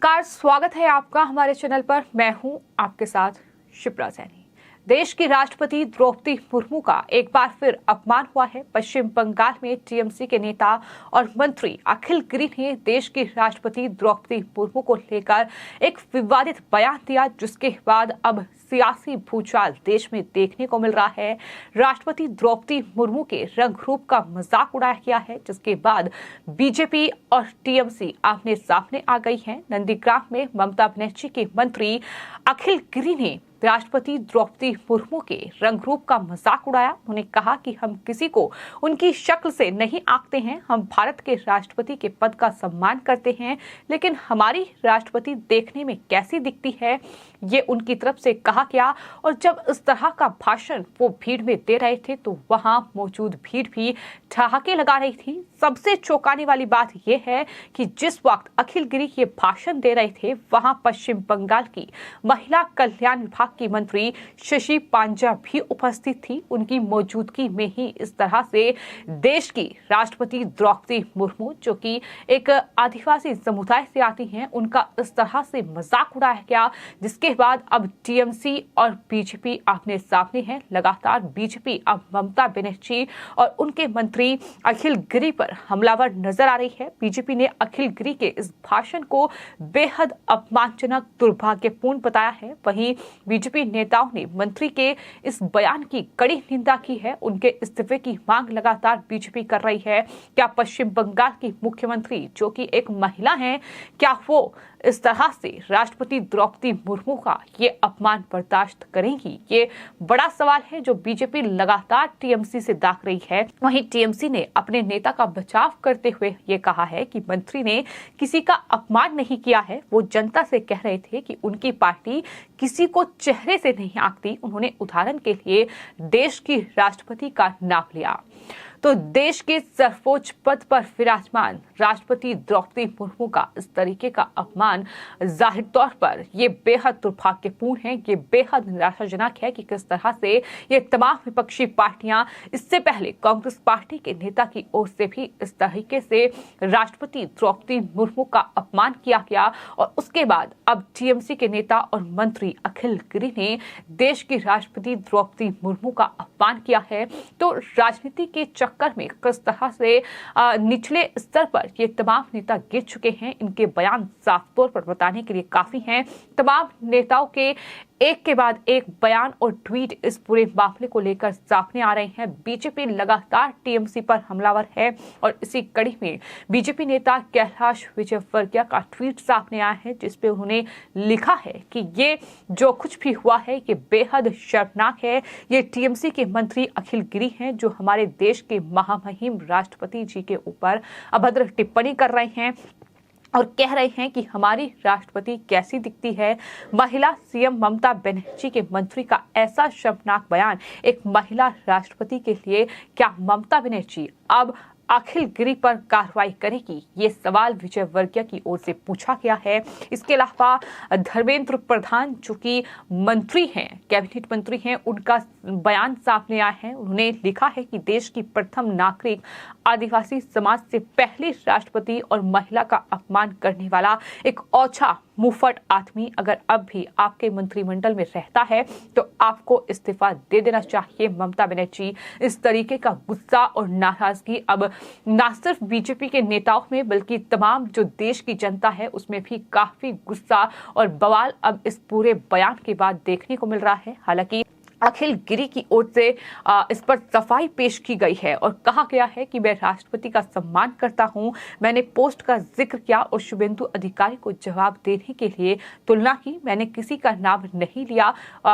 नमस्कार, स्वागत है आपका हमारे चैनल पर। मैं हूं आपके साथ शिप्रा सैनी। देश की राष्ट्रपति द्रौपदी मुर्मू का एक बार फिर अपमान हुआ है। पश्चिम बंगाल में टीएमसी के नेता और मंत्री अखिल गिरी ने देश की राष्ट्रपति द्रौपदी मुर्मू को लेकर एक विवादित बयान दिया, जिसके बाद अब सियासी भूचाल देश में देखने को मिल रहा है। राष्ट्रपति द्रौपदी मुर्मू के रंग रूप का मजाक उड़ाया गया है, जिसके बाद बीजेपी और टीएमसी आमने सामने आ गई है। नंदीग्राम में ममता बनर्जी के मंत्री अखिल गिरी ने राष्ट्रपति द्रौपदी मुर्मू के रंग रूप का मजाक उड़ाया। उन्होंने कहा कि हम किसी को उनकी शक्ल से नहीं आंकते हैं, हम भारत के राष्ट्रपति के पद का सम्मान करते हैं, लेकिन हमारी राष्ट्रपति देखने में कैसी दिखती है ये उनकी तरफ से कहा गया। और जब इस तरह का भाषण वो भीड़ में दे रहे थे तो वहां मौजूद भीड़ भी ठहाके लगा रही थी। सबसे चौंकाने वाली बात यह है कि जिस वक्त अखिल गिरी ये भाषण दे रहे थे वहां पश्चिम बंगाल की महिला कल्याण विभाग की मंत्री शशि पांजा भी उपस्थित थी। उनकी मौजूदगी में ही इस तरह से देश की राष्ट्रपति द्रौपदी मुर्मू, जो कि एक आदिवासी समुदाय से आती हैं, उनका इस तरह से मजाक उड़ाया गया, जिसके बाद अब टीएमसी और बीजेपी आमने सामने हैं। लगातार बीजेपी अब ममता बनर्जी और उनके मंत्री अखिल गिरी पर हमलावर नजर आ रही है। बीजेपी ने अखिल गिरी के इस भाषण को बेहद अपमानजनक, दुर्भाग्यपूर्ण बताया है। वहीं बीजेपी नेताओं ने मंत्री के इस बयान की कड़ी निंदा की है। उनके इस्तीफे की मांग लगातार बीजेपी कर रही है। क्या पश्चिम बंगाल की मुख्यमंत्री, जो कि एक महिला हैं, क्या वो इस तरह से राष्ट्रपति द्रौपदी मुर्मू का ये अपमान बर्दाश्त करेंगी? ये बड़ा सवाल है जो बीजेपी लगातार टीएमसी से दाग रही है। वहीं टीएमसी ने अपने नेता का बचाव करते हुए ये कहा है कि मंत्री ने किसी का अपमान नहीं किया है। वो जनता से कह रहे थे कि उनकी पार्टी किसी को चेहरे से नहीं आंकती। उन्होंने उदाहरण के लिए देश की राष्ट्रपति का नाम लिया। तो देश के सर्वोच्च पद पर विराजमान राष्ट्रपति द्रौपदी मुर्मू का इस तरीके का अपमान जाहिर तौर पर ये बेहद दुर्भाग्यपूर्ण है। ये बेहद निराशाजनक है कि किस तरह से ये तमाम विपक्षी पार्टियां, इससे पहले कांग्रेस पार्टी के नेता की ओर से भी इस तरीके से राष्ट्रपति द्रौपदी मुर्मू का अपमान किया गया, और उसके बाद अब टीएमसी के नेता और मंत्री अखिल गिरी ने देश की राष्ट्रपति द्रौपदी मुर्मू का अपमान किया है। तो राजनीति के चक्कर में किस तरह से निचले स्तर पर ये तमाम नेता गिर चुके हैं, इनके बयान साफ तौर पर बताने के लिए काफी हैं। तमाम नेताओं के एक के बाद एक बयान और ट्वीट इस पूरे मामले को लेकर सामने आ रहे हैं। बीजेपी लगातार टीएमसी पर हमलावर है, और इसी कड़ी में बीजेपी नेता कैलाश विजयवर्गीय का ट्वीट सामने आया है, जिसपे उन्होंने लिखा है कि ये जो कुछ भी हुआ है ये बेहद शर्मनाक है। ये टीएमसी के मंत्री अखिल गिरी हैं जो हमारे देश के महामहिम राष्ट्रपति जी के ऊपर अभद्र टिप्पणी कर रहे हैं और कह रहे हैं कि हमारी राष्ट्रपति कैसी दिखती है। महिला सीएम ममता बनर्जी के मंत्री का ऐसा शर्मनाक बयान एक महिला राष्ट्रपति के लिए, क्या ममता बनर्जी अब अखिल गिरी पर कार्रवाई करेगी? ये सवाल विजयवर्गीय की ओर से पूछा गया है। इसके अलावा धर्मेंद्र प्रधान, जो कि मंत्री हैं, कैबिनेट मंत्री हैं, उनका बयान सामने आया है। उन्होंने लिखा है कि देश की प्रथम नागरिक, आदिवासी समाज से पहली राष्ट्रपति और महिला का अपमान करने वाला एक ओछा मुंहफट आदमी अगर अब भी आपके मंत्रिमंडल में रहता है तो आपको इस्तीफा दे देना चाहिए। ममता बनर्जी, इस तरीके का गुस्सा और नाराजगी अब न सिर्फ बीजेपी के नेताओं में बल्कि तमाम जो देश की जनता है उसमें भी काफी गुस्सा और बवाल अब इस पूरे बयान के बाद देखने को मिल रहा है। हालांकि अखिल गिरी की ओर से इस पर सफाई पेश की गई है और कहा गया है कि मैं राष्ट्रपति का सम्मान करता हूं। मैंने पोस्ट का जिक्र किया और शुभेंदु अधिकारी को जवाब देने के लिए तुलना की। मैंने किसी का नाम नहीं लिया।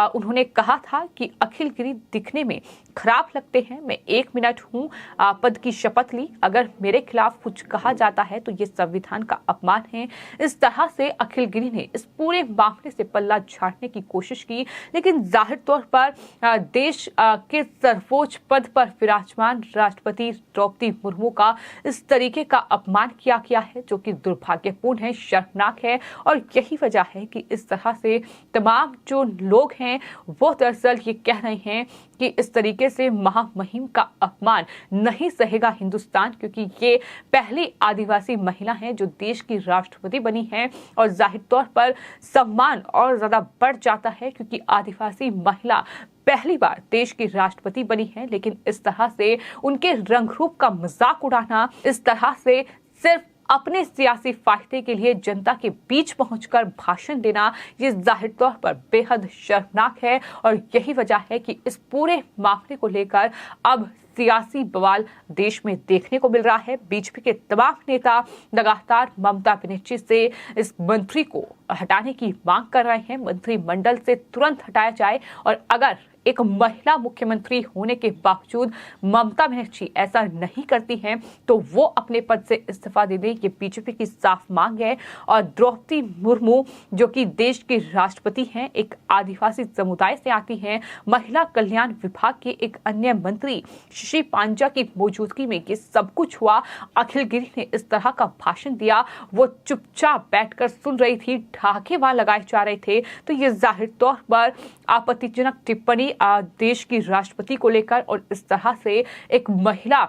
उन्होंने कहा था कि अखिल गिरी दिखने में खराब लगते हैं। मैं 1 मिनट हूं, पद की शपथ ली। अगर मेरे खिलाफ कुछ कहा जाता है तो ये संविधान का अपमान है। इस तरह से अखिल गिरी ने इस पूरे मामले से पल्ला झाड़ने की कोशिश की, लेकिन जाहिर तौर पर देश के सर्वोच्च पद पर विराजमान राष्ट्रपति द्रौपदी मुर्मू का इस तरीके का अपमान किया गया है, जो कि दुर्भाग्यपूर्ण है, शर्मनाक है। और यही वजह है कि इस तरह से तमाम जो लोग हैं वो दरअसल ये कह रहे हैं कि इस तरीके से महामहिम का अपमान नहीं सहेगा हिंदुस्तान, क्योंकि ये पहली आदिवासी महिला है जो देश की राष्ट्रपति बनी है। और जाहिर तौर पर सम्मान और ज्यादा बढ़ जाता है, क्योंकि आदिवासी महिला पहली बार देश की राष्ट्रपति बनी है। लेकिन इस तरह से उनके रंग रूप का मजाक उड़ाना, इस तरह से सिर्फ अपने सियासी फायदे के लिए जनता के बीच पहुंचकर भाषण देना, ये जाहिर तौर पर बेहद शर्मनाक है। और यही वजह है कि इस पूरे मामले को लेकर अब सियासी बवाल देश में देखने को मिल रहा है। बीजेपी के तमाम नेता लगातार ममता बनर्जी से इस मंत्री को हटाने की मांग कर रहे हैं, मंत्रिमंडल से तुरंत हटाया जाए। और अगर एक महिला मुख्यमंत्री होने के बावजूद ममता बनर्जी ऐसा नहीं करती हैं तो वो अपने पद से इस्तीफा दे दें, ये बीजेपी की साफ मांग है। और द्रौपदी मुर्मू जो कि देश की राष्ट्रपति हैं, एक आदिवासी समुदाय से आती हैं, महिला कल्याण विभाग के एक अन्य मंत्री शशि पांजा की मौजूदगी में ये सब कुछ हुआ। अखिल गिरी ने इस तरह का भाषण दिया, वो चुपचाप बैठकर सुन रही थी, ढाके वहां लगाए जा रहे थे। तो ये जाहिर तौर पर आपत्तिजनक टिप्पणी देश की राष्ट्रपति को लेकर, और इस तरह से एक महिला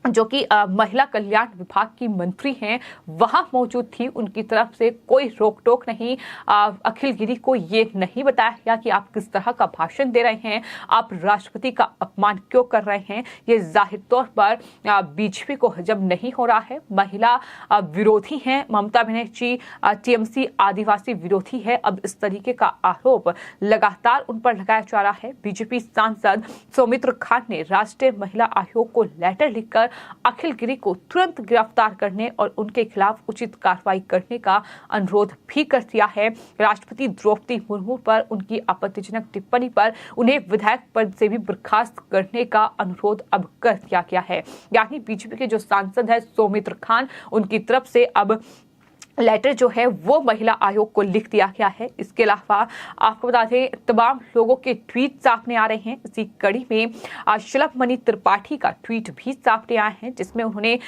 जो कि महिला कल्याण विभाग की मंत्री हैं वहां मौजूद थी, उनकी तरफ से कोई रोक टोक नहीं। अखिल गिरी को ये नहीं बताया गया कि आप किस तरह का भाषण दे रहे हैं, आप राष्ट्रपति का अपमान क्यों कर रहे हैं। ये जाहिर तौर पर बीजेपी को हजम नहीं हो रहा है। महिला विरोधी हैं ममता बनर्जी, टीएमसी आदिवासी विरोधी है। अब इस तरीके का आरोप लगातार उन पर लगाया जा रहा है। बीजेपी सांसद सौमित्र खान ने राष्ट्रीय महिला आयोग को लेटर लिखकर अखिल गिरी को तुरंत गिरफ्तार करने और उनके खिलाफ उचित कार्रवाई करने का अनुरोध भी कर दिया है। राष्ट्रपति द्रौपदी मुर्मू पर उनकी आपत्तिजनक टिप्पणी पर उन्हें विधायक पद से भी बर्खास्त करने का अनुरोध अब कर दिया गया है। यानी बीजेपी के जो सांसद है सौमित्र खान, उनकी तरफ से अब लेटर जो है वो महिला आयोग को लिख दिया गया है। इसके अलावा आपको बता दें तमाम लोगों के ट्वीट सामने आ रहे हैं। इसी कड़ी में शिल्पमणि त्रिपाठी का ट्वीट भी सामने आया है, जिसमें उन्होंने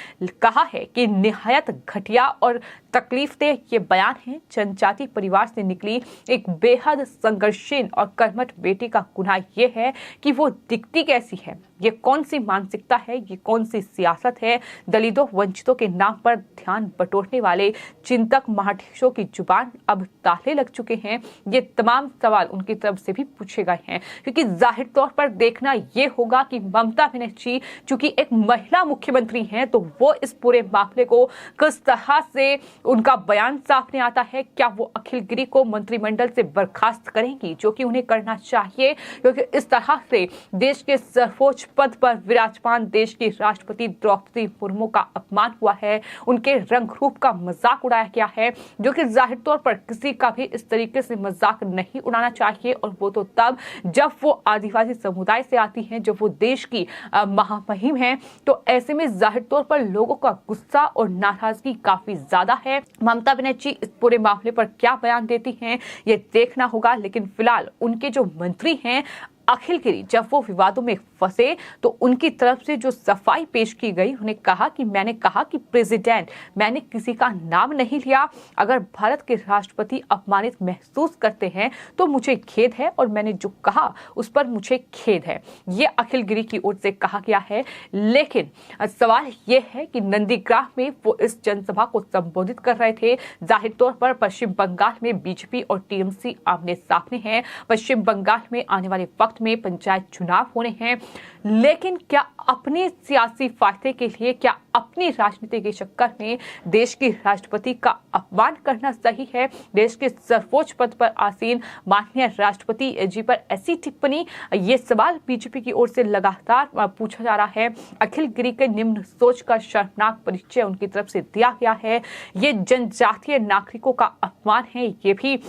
कहा है कि निहायत घटिया और तकलीफदेह ये बयान है। जनजाति परिवार से निकली एक बेहद संघर्षशील और कर्मठ बेटी का गुनाह ये है कि वो दिखती कैसी है। ये कौन सी मानसिकता है, ये कौन सी सियासत है। दलितों वंचितों के नाम पर ध्यान बटोरने वाले चिंतक महाधीशों की जुबान अब ताले लग चुके हैं। ये तमाम सवाल उनकी तरफ से भी पूछे गए हैं, क्योंकि जाहिर तौर पर देखना ये होगा कि ममता बनर्जी चूंकि एक महिला मुख्यमंत्री हैं तो वो इस पूरे मामले को किस तरह से उनका बयान सामने आता है। क्या वो अखिल गिरी को मंत्रिमंडल से बर्खास्त करेंगी, जो कि उन्हें करना चाहिए, क्योंकि इस तरह से देश के सर्वोच्च पद पर विराजमान देश की राष्ट्रपति द्रौपदी मुर्मू का अपमान हुआ है, उनके रंग रूप का मजाक उड़ाया गया है, जो कि जाहिर तौर पर किसी का भी इस तरीके से मजाक नहीं उड़ाना चाहिए। और वो तो तब जब वो आदिवासी समुदाय से आती हैं, जब वो देश की महामहिम है। तो ऐसे में जाहिर तौर पर लोगों का गुस्सा और नाराजगी काफी ज्यादा है। ममता बनर्जी इस पूरे मामले पर क्या बयान देती हैं ये देखना होगा। लेकिन फिलहाल उनके जो मंत्री हैं अखिल गिरी, जब वो विवादों में फंसे तो उनकी तरफ से जो सफाई पेश की गई, उन्हें कहा कि मैंने कहा कि प्रेसिडेंट, मैंने किसी का नाम नहीं लिया। अगर भारत के राष्ट्रपति अपमानित महसूस करते हैं तो मुझे खेद है, और मैंने जो कहा उस पर मुझे खेद है। ये अखिल गिरी की ओर से कहा गया है। लेकिन सवाल ये है कि नंदीग्राम में वो इस जनसभा को संबोधित कर रहे थे। जाहिर तौर पर पश्चिम बंगाल में बीजेपी और टीएमसी आमने सामने हैं। पश्चिम बंगाल में आने वाले वक्त में पंचायत चुनाव होने हैं। लेकिन क्या अपने सियासी फायदे के लिए, क्या अपनी राजनीति के चक्कर में देश की राष्ट्रपति का अपमान करना सही है? देश के सर्वोच्च पद पर आसीन माननीय राष्ट्रपति जी पर ऐसी टिप्पणी, ये सवाल बीजेपी की ओर से लगातार पूछा जा रहा है। अखिल गिरी के निम्न सोच का शर्मनाक परिचय उनकी तरफ से दिया गया है। ये जनजातीय नागरिकों का अपमान है, ये भी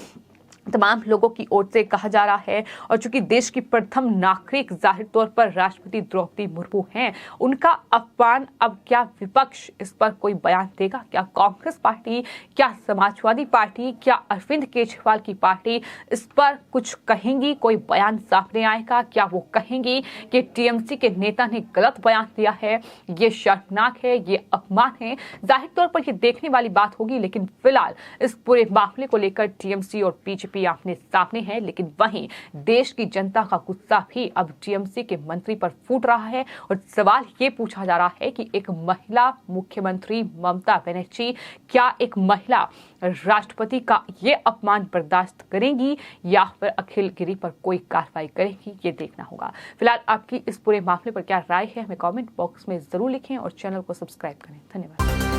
तमाम लोगों की ओर से कहा जा रहा है। और चूंकि देश की प्रथम नागरिक जाहिर तौर पर राष्ट्रपति द्रौपदी मुर्मू हैं, उनका अपमान, अब क्या विपक्ष इस पर कोई बयान देगा? क्या कांग्रेस पार्टी, क्या समाजवादी पार्टी, क्या अरविंद केजरीवाल की पार्टी इस पर कुछ कहेंगी? कोई बयान सामने आएगा? क्या वो कहेंगी कि टीएमसी के नेता ने गलत बयान दिया है, ये शर्मनाक है, ये अपमान है? जाहिर तौर पर ये देखने वाली बात होगी, लेकिन फिलहाल इस पूरे मामले को लेकर टीएमसी और बीजेपी आमने सामने है। लेकिन वहीं देश की जनता का गुस्सा भी अब टीएमसी के मंत्री पर फूट रहा है और सवाल ये पूछा जा रहा है कि एक महिला मुख्यमंत्री ममता बनर्जी क्या एक महिला राष्ट्रपति का ये अपमान बर्दाश्त करेंगी या फिर अखिल गिरी पर कोई कार्रवाई करेंगी? ये देखना होगा। फिलहाल आपकी इस पूरे मामले पर क्या राय है, हमें कमेंट बॉक्स में जरूर लिखें और चैनल को सब्सक्राइब करें। धन्यवाद।